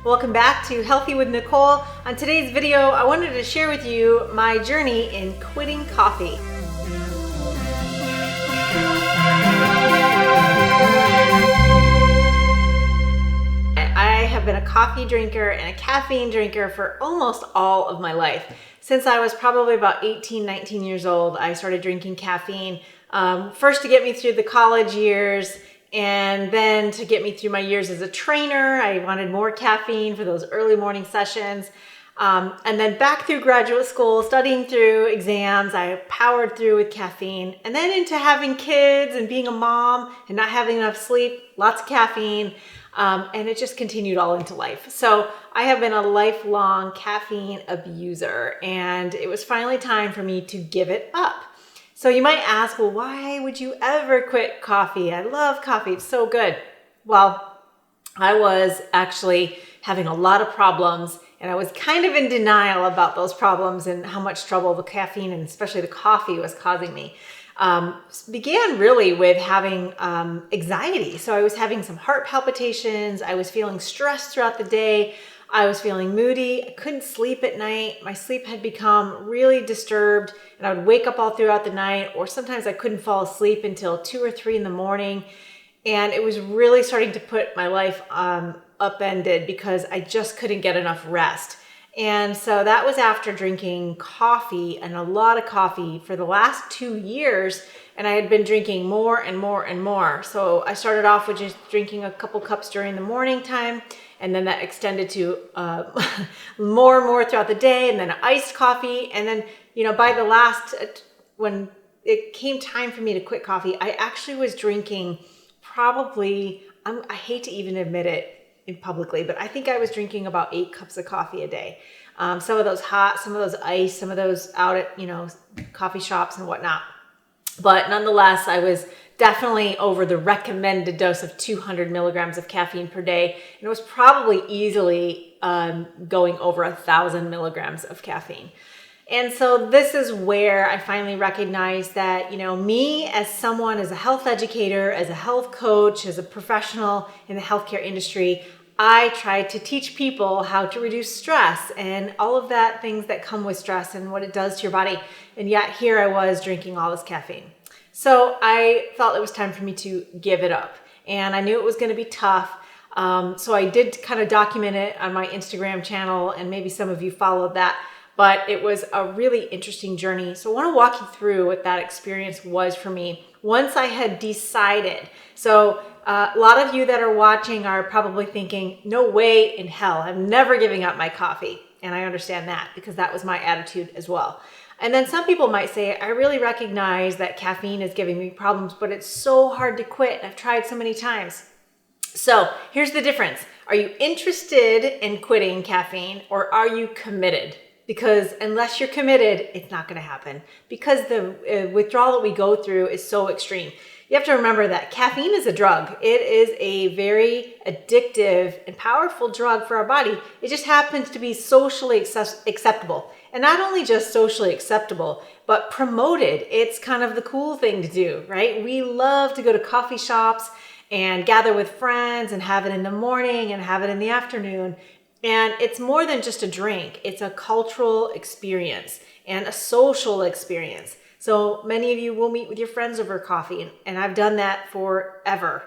Welcome back to Healthy with Nicole. On today's video, I wanted to share with you my journey in quitting coffee. I have been a coffee drinker and a caffeine drinker for almost all of my life. Since I was probably about 18, 19 years old, I started drinking caffeine, first to get me through the college years, and then to get me through my years as a trainer. I wanted more caffeine for those early morning sessions. And then back through graduate school, studying through exams, I powered through with caffeine. And then into having kids and being a mom and not having enough sleep, lots of caffeine. And it just continued all into life. So I have been a lifelong caffeine abuser, and it was finally time for me to give it up. So you might ask, well, why would you ever quit coffee? I love coffee. It's so good. Well, I was actually having a lot of problems, and I was kind of in denial about those problems and how much trouble the caffeine and especially the coffee was causing me. Began really with having anxiety. So I was having some heart palpitations. I was feeling stressed throughout the day. I was feeling moody. I couldn't sleep at night. My sleep had become really disturbed, and I would wake up all throughout the night, or sometimes I couldn't fall asleep until 2 or 3 in the morning. And it was really starting to put my life upended because I just couldn't get enough rest. And so that was after drinking coffee, and a lot of coffee, for the last 2 years. And I had been drinking more and more and more. So I started off with just drinking a couple cups during the morning time, and then that extended to more and more throughout the day, and then iced coffee. And then, by the last, when it came time for me to quit coffee, I actually was drinking probably, I hate to even admit it publicly, but I think I was drinking about 8 cups of coffee a day. Some of those hot, some of those iced, some of those out at, coffee shops and whatnot. But nonetheless, I was definitely over the recommended dose of 200 milligrams of caffeine per day. And it was probably easily going over 1,000 milligrams of caffeine. And so this is where I finally recognized that, me as someone, as a health educator, as a health coach, as a professional in the healthcare industry, I tried to teach people how to reduce stress and all of that things that come with stress and what it does to your body. And yet here I was drinking all this caffeine. So I felt it was time for me to give it up. And I knew it was going to be tough. So I did kind of document it on my Instagram channel, and maybe some of you followed that. But it was a really interesting journey. So I want to walk you through what that experience was for me once I had decided. So a lot of you that are watching are probably thinking, no way in hell, I'm never giving up my coffee. And I understand that, because that was my attitude as well. And then some people might say, I really recognize that caffeine is giving me problems, but it's so hard to quit. I've tried so many times. So here's the difference. Are you interested in quitting caffeine, or are you committed? Because unless you're committed, it's not going to happen, because the withdrawal that we go through is so extreme. You have to remember that caffeine is a drug. It is a very addictive and powerful drug for our body. It just happens to be socially acceptable. And not only just socially acceptable, but promoted. It's kind of the cool thing to do, right? We love to go to coffee shops and gather with friends and have it in the morning and have it in the afternoon. And it's more than just a drink. It's a cultural experience and a social experience. So many of you will meet with your friends over coffee, and I've done that forever.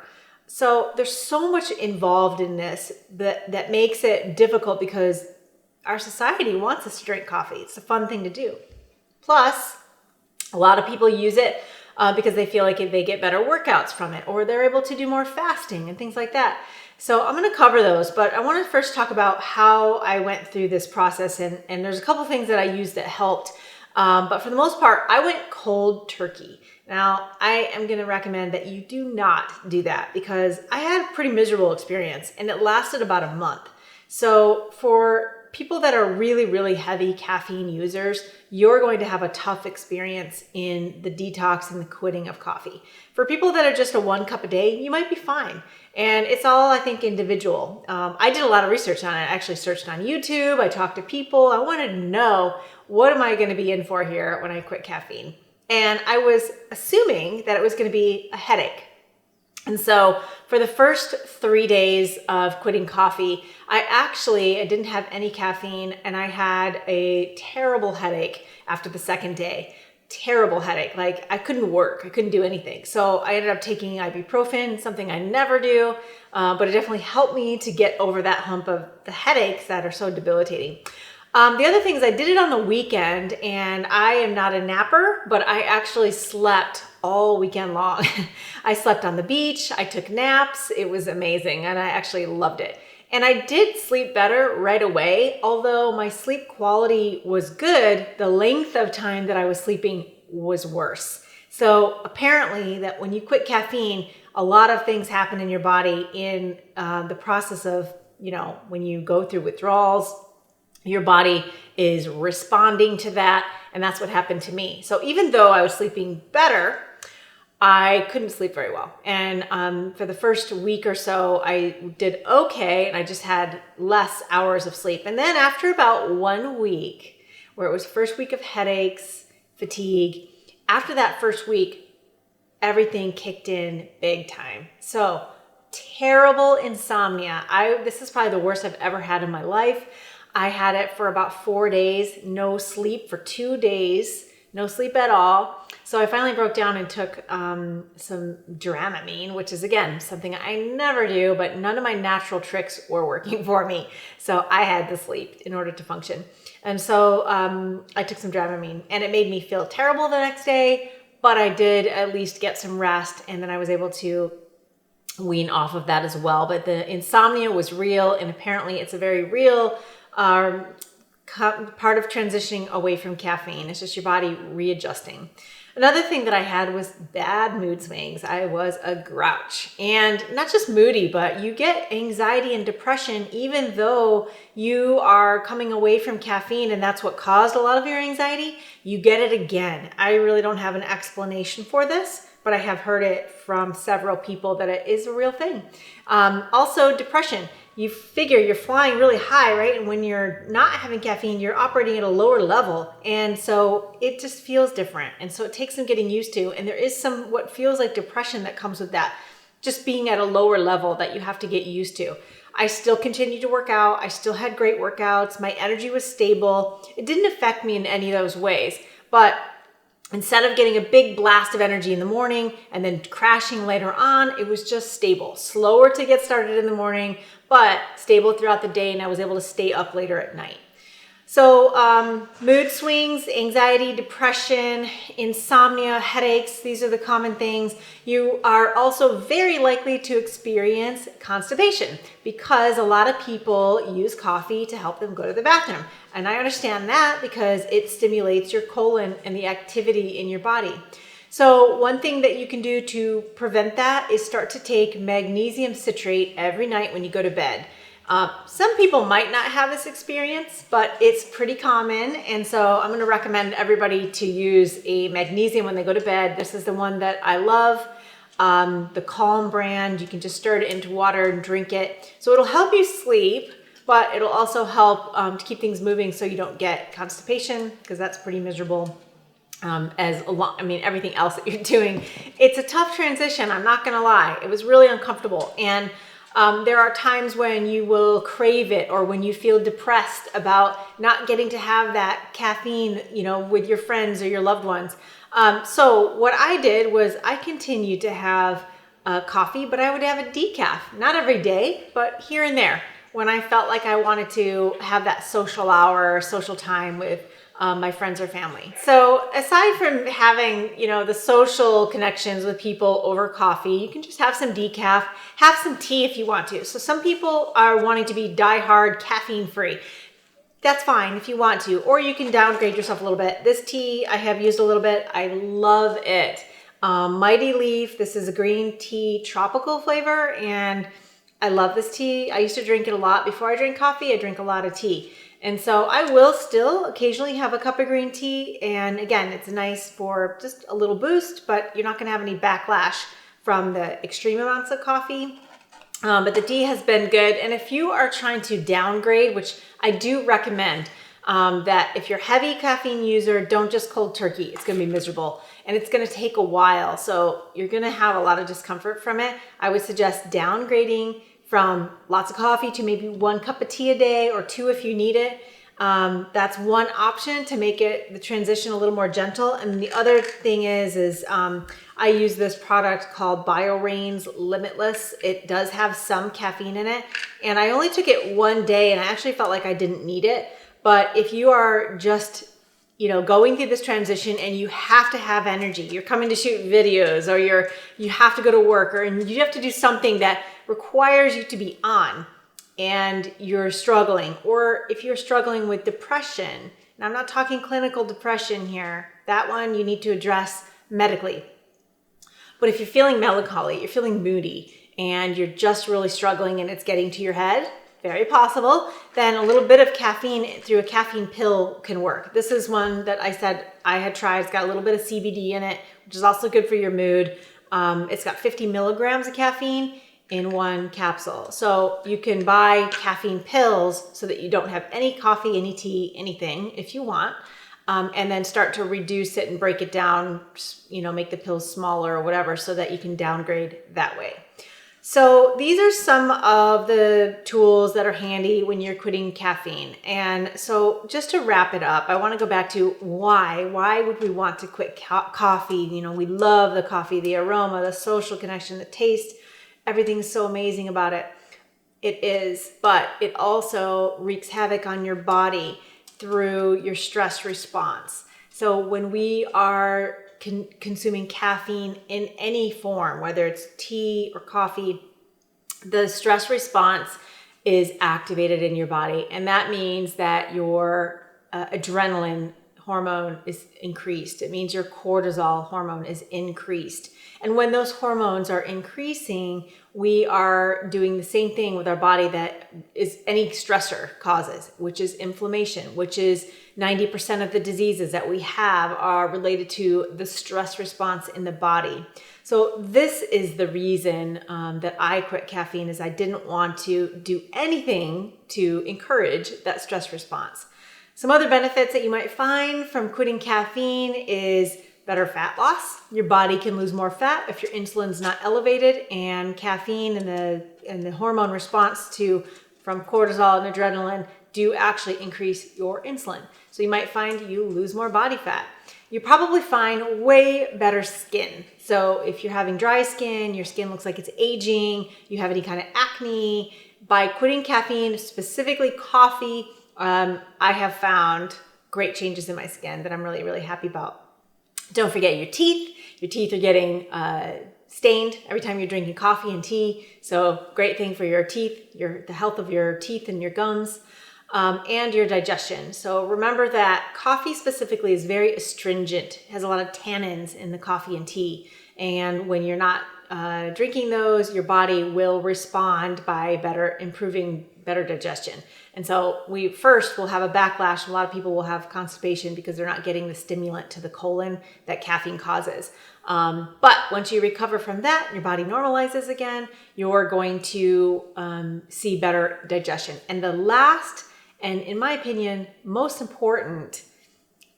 So there's so much involved in this that makes it difficult, because our society wants us to drink coffee. It's a fun thing to do. Plus, a lot of people use it because they feel like they get better workouts from it, or they're able to do more fasting and things like that. So I'm going to cover those, but I want to first talk about how I went through this process. And there's a couple things that I used that helped. But for the most part, I went cold turkey. Now, I am going to recommend that you do not do that, because I had a pretty miserable experience, and it lasted about a month. So for people that are really, really heavy caffeine users, you're going to have a tough experience in the detox and the quitting of coffee. For people that are just a 1 cup a day, you might be fine. And it's all, I think, individual. I did a lot of research on it. I actually searched on YouTube. I talked to people. I wanted to know, what am I going to be in for here when I quit caffeine? And I was assuming that it was going to be a headache. And so for the first 3 days of quitting coffee, I didn't have any caffeine, and I had a terrible headache after the second day. Terrible headache. Like, I couldn't work. I couldn't do anything. So I ended up taking ibuprofen, something I never do, but it definitely helped me to get over that hump of the headaches that are so debilitating. The other thing is I did it on the weekend, and I am not a napper, but I actually slept all weekend long. I slept on the beach. I took naps. It was amazing, and I actually loved it. And I did sleep better right away. Although my sleep quality was good, the length of time that I was sleeping was worse. So apparently that when you quit caffeine, a lot of things happen in your body in the process of, when you go through withdrawals, your body is responding to that. And that's what happened to me. So even though I was sleeping better, I couldn't sleep very well. And for the first week or so, I did okay, and I just had less hours of sleep. And then after about 1 week, where it was first week of headaches, fatigue, after that first week, everything kicked in big time. So terrible insomnia. This is probably the worst I've ever had in my life. I had it for about 4 days, no sleep for 2 days, no sleep at all. So I finally broke down and took some Dramamine, which is, again, something I never do, but none of my natural tricks were working for me. So I had to sleep in order to function. And so I took some Dramamine, and it made me feel terrible the next day, but I did at least get some rest, and then I was able to wean off of that as well. But the insomnia was real, and apparently it's a very real part of transitioning away from caffeine. It's just your body readjusting. Another thing that I had was bad mood swings. I was a grouch, and not just moody, but you get anxiety and depression even though you are coming away from caffeine, and that's what caused a lot of your anxiety. You get it again. I really don't have an explanation for this, but I have heard it from several people that it is a real thing. Also, depression. You figure you're flying really high, right? And when you're not having caffeine, you're operating at a lower level. And so it just feels different. And so it takes some getting used to. And there is some what feels like depression that comes with that, just being at a lower level that you have to get used to. I still continued to work out. I still had great workouts. My energy was stable. It didn't affect me in any of those ways. But instead of getting a big blast of energy in the morning and then crashing later on, it was just stable. Slower to get started in the morning, but stable throughout the day, and I was able to stay up later at night. So mood swings, anxiety, depression, insomnia, headaches, these are the common things. You are also very likely to experience constipation because a lot of people use coffee to help them go to the bathroom. And I understand that because it stimulates your colon and the activity in your body. So one thing that you can do to prevent that is start to take magnesium citrate every night when you go to bed. Some people might not have this experience, but it's pretty common. And so I'm going to recommend everybody to use a magnesium when they go to bed. This is the one that I love, the Calm brand. You can just stir it into water and drink it. So it'll help you sleep, but it'll also help to keep things moving so you don't get constipation, because that's pretty miserable. Everything else that you're doing. It's a tough transition. I'm not going to lie. It was really uncomfortable. And there are times when you will crave it, or when you feel depressed about not getting to have that caffeine, with your friends or your loved ones. So what I did was I continued to have coffee, but I would have a decaf, not every day, but here and there when I felt like I wanted to have that social hour, social time with my friends or family. So aside from having, the social connections with people over coffee, you can just have some decaf, have some tea if you want to. So some people are wanting to be diehard caffeine-free. That's fine if you want to, or you can downgrade yourself a little bit. This tea I have used a little bit. I love it. Mighty Leaf. This is a green tea tropical flavor, and I love this tea. I used to drink it a lot. Before I drink coffee, I drink a lot of tea. And so I will still occasionally have a cup of green tea. And again, it's nice for just a little boost, but you're not going to have any backlash from the extreme amounts of coffee. But the tea has been good. And if you are trying to downgrade, which I do recommend, that if you're a heavy caffeine user, don't just cold turkey. It's going to be miserable and it's going to take a while. So you're going to have a lot of discomfort from it. I would suggest downgrading from lots of coffee to maybe 1 cup of tea a day or 2 if you need it. That's one option to make the transition a little more gentle. And the other thing is I use this product called Bioreign Limitless. It does have some caffeine in it, and I only took it 1 day and I actually felt like I didn't need it. But if you are just, going through this transition and you have to have energy, you're coming to shoot videos or you have to go to work and you have to do something that requires you to be on, and you're struggling, or if you're struggling with depression, and I'm not talking clinical depression here, that one you need to address medically. But if you're feeling melancholy, you're feeling moody, and you're just really struggling and it's getting to your head, very possible, then a little bit of caffeine through a caffeine pill can work. This is one that I said I had tried. It's got a little bit of CBD in it, which is also good for your mood. It's got 50 milligrams of caffeine in 1 capsule. So you can buy caffeine pills so that you don't have any coffee, any tea, anything if you want, and then start to reduce it and break it down, make the pills smaller or whatever so that you can downgrade that way. So these are some of the tools that are handy when you're quitting caffeine. And so just to wrap it up, I want to go back to why would we want to quit coffee? We love the coffee, the aroma, the social connection, the taste. Everything's so amazing about it. It is, but it also wreaks havoc on your body through your stress response. So when we are consuming caffeine in any form, whether it's tea or coffee, the stress response is activated in your body. And that means that your adrenaline hormone is increased. It means your cortisol hormone is increased. And when those hormones are increasing, we are doing the same thing with our body that is any stressor causes, which is inflammation, which is 90% of the diseases that we have are related to the stress response in the body. So this is the reason that I quit caffeine, is I didn't want to do anything to encourage that stress response. Some other benefits that you might find from quitting caffeine is better fat loss. Your body can lose more fat if your insulin's not elevated, and caffeine and the hormone response from cortisol and adrenaline do actually increase your insulin. So you might find you lose more body fat. You probably find way better skin. So if you're having dry skin, your skin looks like it's aging, you have any kind of acne, by quitting caffeine, specifically coffee, I have found great changes in my skin that I'm really, really happy about. Don't forget your teeth. Your teeth are getting stained every time you're drinking coffee and tea. So great thing for your teeth, the health of your teeth and your gums, and your digestion. So remember that coffee specifically is very astringent, has a lot of tannins in the coffee and tea. And when you're not drinking those, your body will respond by improving better digestion. And so we first will have a backlash. A lot of people will have constipation because they're not getting the stimulant to the colon that caffeine causes. But once you recover from that, your body normalizes again, you're going to see better digestion. And the last, and in my opinion, most important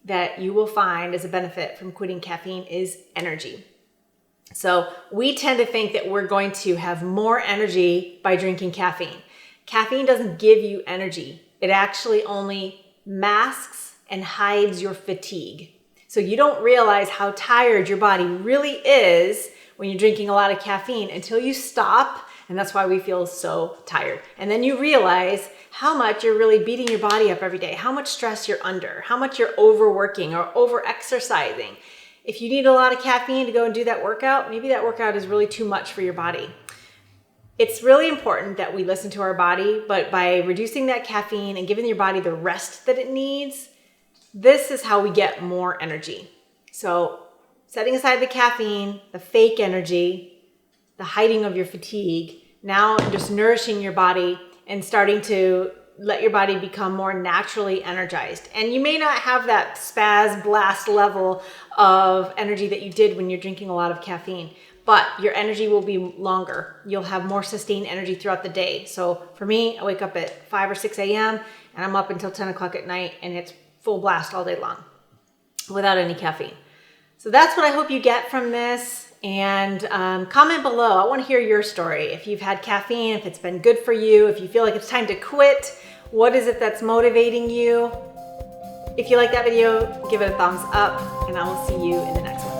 that you will find as a benefit from quitting caffeine is energy. So we tend to think that we're going to have more energy by drinking caffeine. Caffeine doesn't give you energy. It actually only masks and hides your fatigue. So you don't realize how tired your body really is when you're drinking a lot of caffeine until you stop, and that's why we feel so tired. And then you realize how much you're really beating your body up every day, how much stress you're under, how much you're overworking or over-exercising. If you need a lot of caffeine to go and do that workout, maybe that workout is really too much for your body. It's really important that we listen to our body, but by reducing that caffeine and giving your body the rest that it needs, this is how we get more energy. So setting aside the caffeine, the fake energy, the hiding of your fatigue, now just nourishing your body and starting to let your body become more naturally energized. And you may not have that spaz blast level of energy that you did when you're drinking a lot of caffeine, but your energy will be longer. You'll have more sustained energy throughout the day. So for me, I wake up at 5 or 6 a.m. and I'm up until 10 o'clock at night, and it's full blast all day long without any caffeine. So that's what I hope you get from this. And comment below. I want to hear your story. If you've had caffeine, if it's been good for you, if you feel like it's time to quit, what is it that's motivating you? If you like that video, give it a thumbs up, and I will see you in the next one.